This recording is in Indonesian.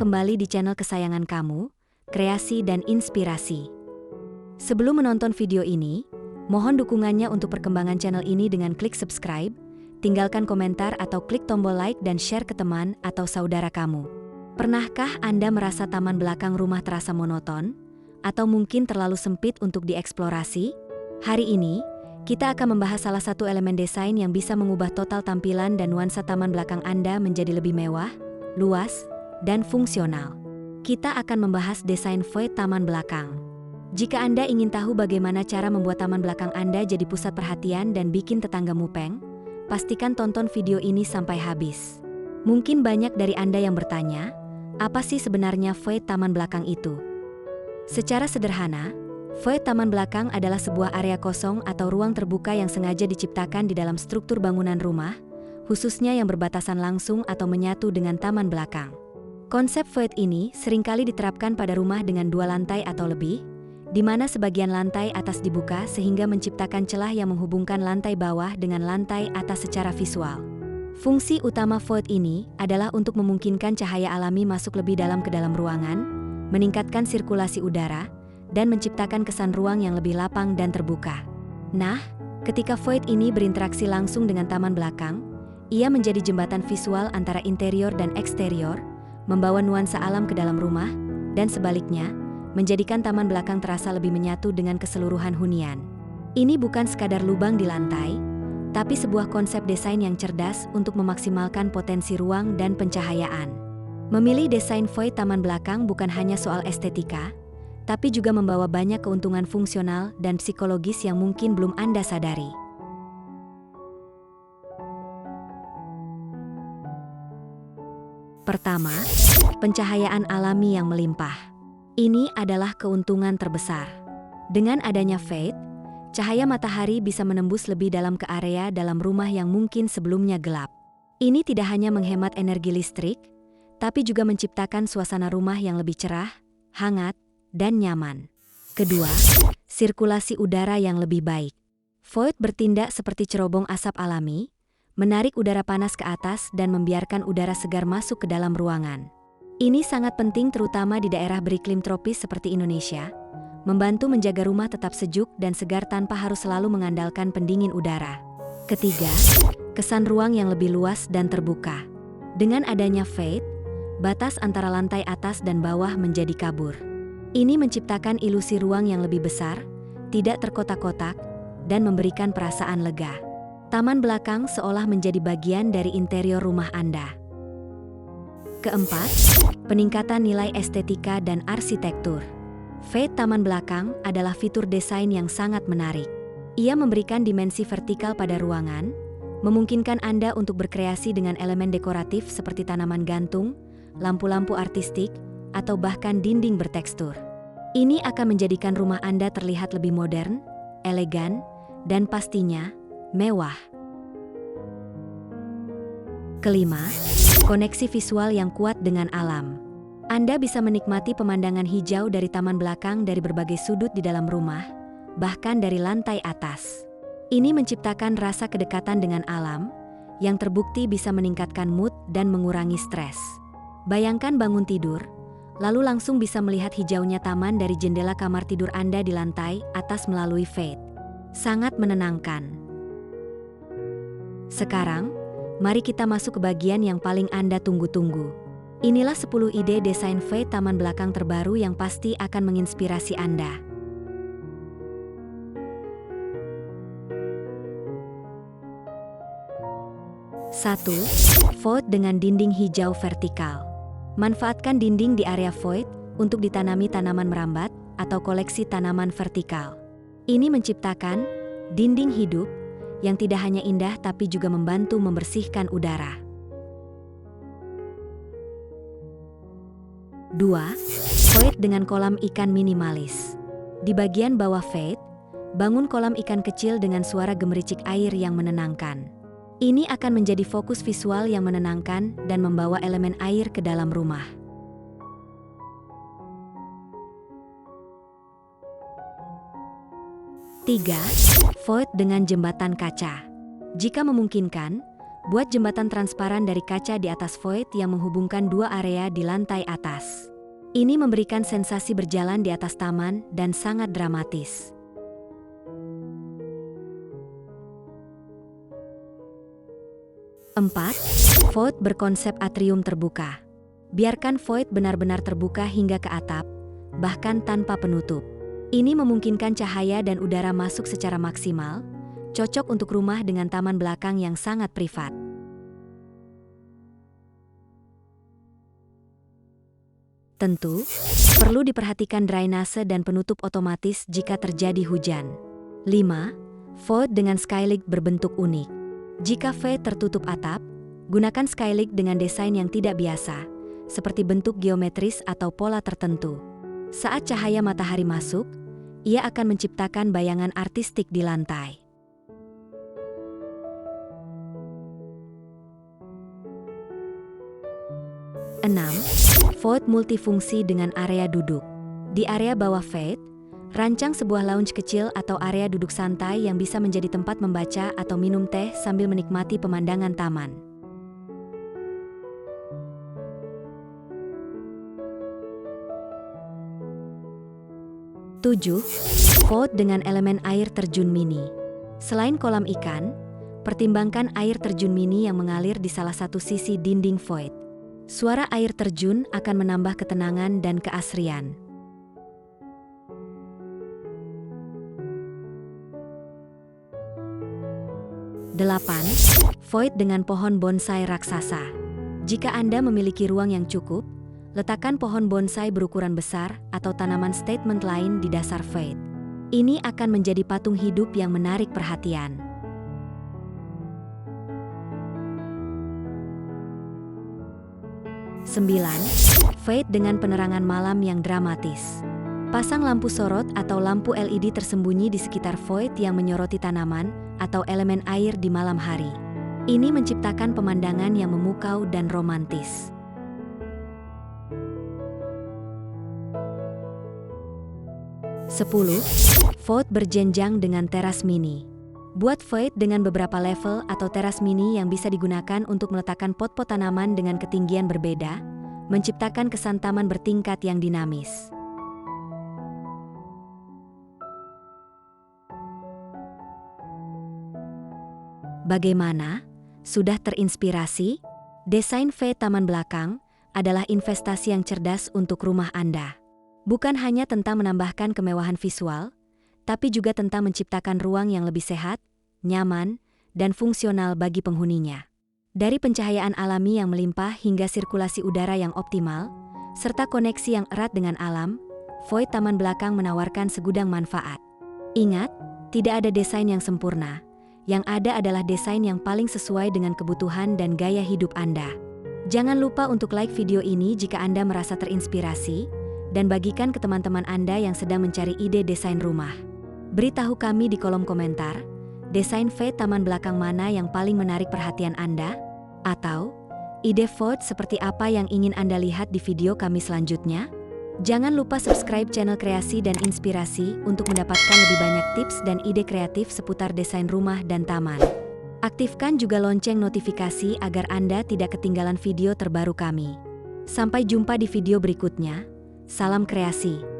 kembali di channel kesayangan kamu, Kreasi dan Inspirasi. Sebelum menonton video ini, mohon dukungannya untuk perkembangan channel ini dengan klik subscribe, tinggalkan komentar atau klik tombol like dan share ke teman atau saudara kamu. Pernahkah Anda merasa taman belakang rumah terasa monoton? Atau mungkin terlalu sempit untuk dieksplorasi? Hari ini, kita akan membahas salah satu elemen desain yang bisa mengubah total tampilan dan nuansa taman belakang Anda menjadi lebih mewah, luas, dan fungsional. Kita akan membahas desain void taman belakang. Jika Anda ingin tahu bagaimana cara membuat taman belakang Anda jadi pusat perhatian dan bikin tetangga mupeng, pastikan tonton video ini sampai habis. Mungkin banyak dari Anda yang bertanya, apa sih sebenarnya void taman belakang itu? Secara sederhana, void taman belakang adalah sebuah area kosong atau ruang terbuka yang sengaja diciptakan di dalam struktur bangunan rumah, khususnya yang berbatasan langsung atau menyatu dengan taman belakang. Konsep void ini seringkali diterapkan pada rumah dengan 2 lantai atau lebih, di mana sebagian lantai atas dibuka sehingga menciptakan celah yang menghubungkan lantai bawah dengan lantai atas secara visual. Fungsi utama void ini adalah untuk memungkinkan cahaya alami masuk lebih dalam ke dalam ruangan, meningkatkan sirkulasi udara, dan menciptakan kesan ruang yang lebih lapang dan terbuka. Nah, ketika void ini berinteraksi langsung dengan taman belakang, ia menjadi jembatan visual antara interior dan eksterior, membawa nuansa alam ke dalam rumah, dan sebaliknya, menjadikan taman belakang terasa lebih menyatu dengan keseluruhan hunian. Ini bukan sekadar lubang di lantai, tapi sebuah konsep desain yang cerdas untuk memaksimalkan potensi ruang dan pencahayaan. Memilih desain void taman belakang bukan hanya soal estetika, tapi juga membawa banyak keuntungan fungsional dan psikologis yang mungkin belum Anda sadari. Pertama, pencahayaan alami yang melimpah. Ini adalah keuntungan terbesar. Dengan adanya void, cahaya matahari bisa menembus lebih dalam ke area dalam rumah yang mungkin sebelumnya gelap. Ini tidak hanya menghemat energi listrik, tapi juga menciptakan suasana rumah yang lebih cerah, hangat, dan nyaman. Kedua, sirkulasi udara yang lebih baik. Void bertindak seperti cerobong asap alami, menarik udara panas ke atas dan membiarkan udara segar masuk ke dalam ruangan. Ini sangat penting terutama di daerah beriklim tropis seperti Indonesia, membantu menjaga rumah tetap sejuk dan segar tanpa harus selalu mengandalkan pendingin udara. Ketiga, kesan ruang yang lebih luas dan terbuka. Dengan adanya void, batas antara lantai atas dan bawah menjadi kabur. Ini menciptakan ilusi ruang yang lebih besar, tidak terkotak-kotak, dan memberikan perasaan lega. Taman belakang seolah menjadi bagian dari interior rumah Anda. Keempat, peningkatan nilai estetika dan arsitektur. Void taman belakang adalah fitur desain yang sangat menarik. Ia memberikan dimensi vertikal pada ruangan, memungkinkan Anda untuk berkreasi dengan elemen dekoratif seperti tanaman gantung, lampu-lampu artistik, atau bahkan dinding bertekstur. Ini akan menjadikan rumah Anda terlihat lebih modern, elegan, dan pastinya mewah. Kelima, koneksi visual yang kuat dengan alam. Anda bisa menikmati pemandangan hijau dari taman belakang dari berbagai sudut di dalam rumah, bahkan dari lantai atas. Ini menciptakan rasa kedekatan dengan alam, yang terbukti bisa meningkatkan mood dan mengurangi stres. Bayangkan bangun tidur, lalu langsung bisa melihat hijaunya taman dari jendela kamar tidur Anda di lantai atas melalui void. Sangat menenangkan. Sekarang, mari kita masuk ke bagian yang paling Anda tunggu-tunggu. Inilah 10 ide desain void taman belakang terbaru yang pasti akan menginspirasi Anda. Satu, void dengan dinding hijau vertikal. Manfaatkan dinding di area void untuk ditanami tanaman merambat atau koleksi tanaman vertikal. Ini menciptakan dinding hidup yang tidak hanya indah tapi juga membantu membersihkan udara. 2. Void dengan kolam ikan minimalis. Di bagian bawah void, bangun kolam ikan kecil dengan suara gemericik air yang menenangkan. Ini akan menjadi fokus visual yang menenangkan dan membawa elemen air ke dalam rumah. 3. Void dengan jembatan kaca. Jika memungkinkan, Buat jembatan transparan dari kaca di atas void yang menghubungkan dua area di lantai atas. Ini memberikan sensasi berjalan di atas taman dan sangat dramatis. 4. Void berkonsep atrium terbuka. Biarkan void benar-benar terbuka hingga ke atap, bahkan tanpa penutup. Ini memungkinkan cahaya dan udara masuk secara maksimal, cocok untuk rumah dengan taman belakang yang sangat privat. Tentu, perlu diperhatikan drainase dan penutup otomatis jika terjadi hujan. 5. Void dengan skylight berbentuk unik. Jika void tertutup atap, gunakan skylight dengan desain yang tidak biasa, seperti bentuk geometris atau pola tertentu. Saat cahaya matahari masuk, ia akan menciptakan bayangan artistik di lantai. 6. Void multifungsi dengan area duduk. Di area bawah void, rancang sebuah lounge kecil atau area duduk santai yang bisa menjadi tempat membaca atau minum teh sambil menikmati pemandangan taman. 7. Void dengan elemen air terjun mini. Selain kolam ikan, pertimbangkan air terjun mini yang mengalir di salah satu sisi dinding void. Suara air terjun akan menambah ketenangan dan keasrian. 8. Void dengan pohon bonsai raksasa. Jika Anda memiliki ruang yang cukup, letakkan pohon bonsai berukuran besar atau tanaman statement lain di dasar void. Ini akan menjadi patung hidup yang menarik perhatian. 9. Void dengan penerangan malam yang dramatis. Pasang lampu sorot atau lampu LED tersembunyi di sekitar void yang menyoroti tanaman atau elemen air di malam hari. Ini menciptakan pemandangan yang memukau dan romantis. 10. Void berjenjang dengan teras mini. Buat void dengan beberapa level atau teras mini yang bisa digunakan untuk meletakkan pot-pot tanaman dengan ketinggian berbeda, menciptakan kesan taman bertingkat yang dinamis. Bagaimana? Sudah terinspirasi? Desain void taman belakang adalah investasi yang cerdas untuk rumah Anda. Bukan hanya tentang menambahkan kemewahan visual, tapi juga tentang menciptakan ruang yang lebih sehat, nyaman, dan fungsional bagi penghuninya. Dari pencahayaan alami yang melimpah hingga sirkulasi udara yang optimal, serta koneksi yang erat dengan alam, void taman belakang menawarkan segudang manfaat. Ingat, tidak ada desain yang sempurna. Yang ada adalah desain yang paling sesuai dengan kebutuhan dan gaya hidup Anda. Jangan lupa untuk like video ini jika Anda merasa terinspirasi, dan bagikan ke teman-teman Anda yang sedang mencari ide desain rumah. Beritahu kami di kolom komentar, desain void taman belakang mana yang paling menarik perhatian Anda? Atau, ide void seperti apa yang ingin Anda lihat di video kami selanjutnya? Jangan lupa subscribe channel Kreasi dan Inspirasi untuk mendapatkan lebih banyak tips dan ide kreatif seputar desain rumah dan taman. Aktifkan juga lonceng notifikasi agar Anda tidak ketinggalan video terbaru kami. Sampai jumpa di video berikutnya. Salam kreasi.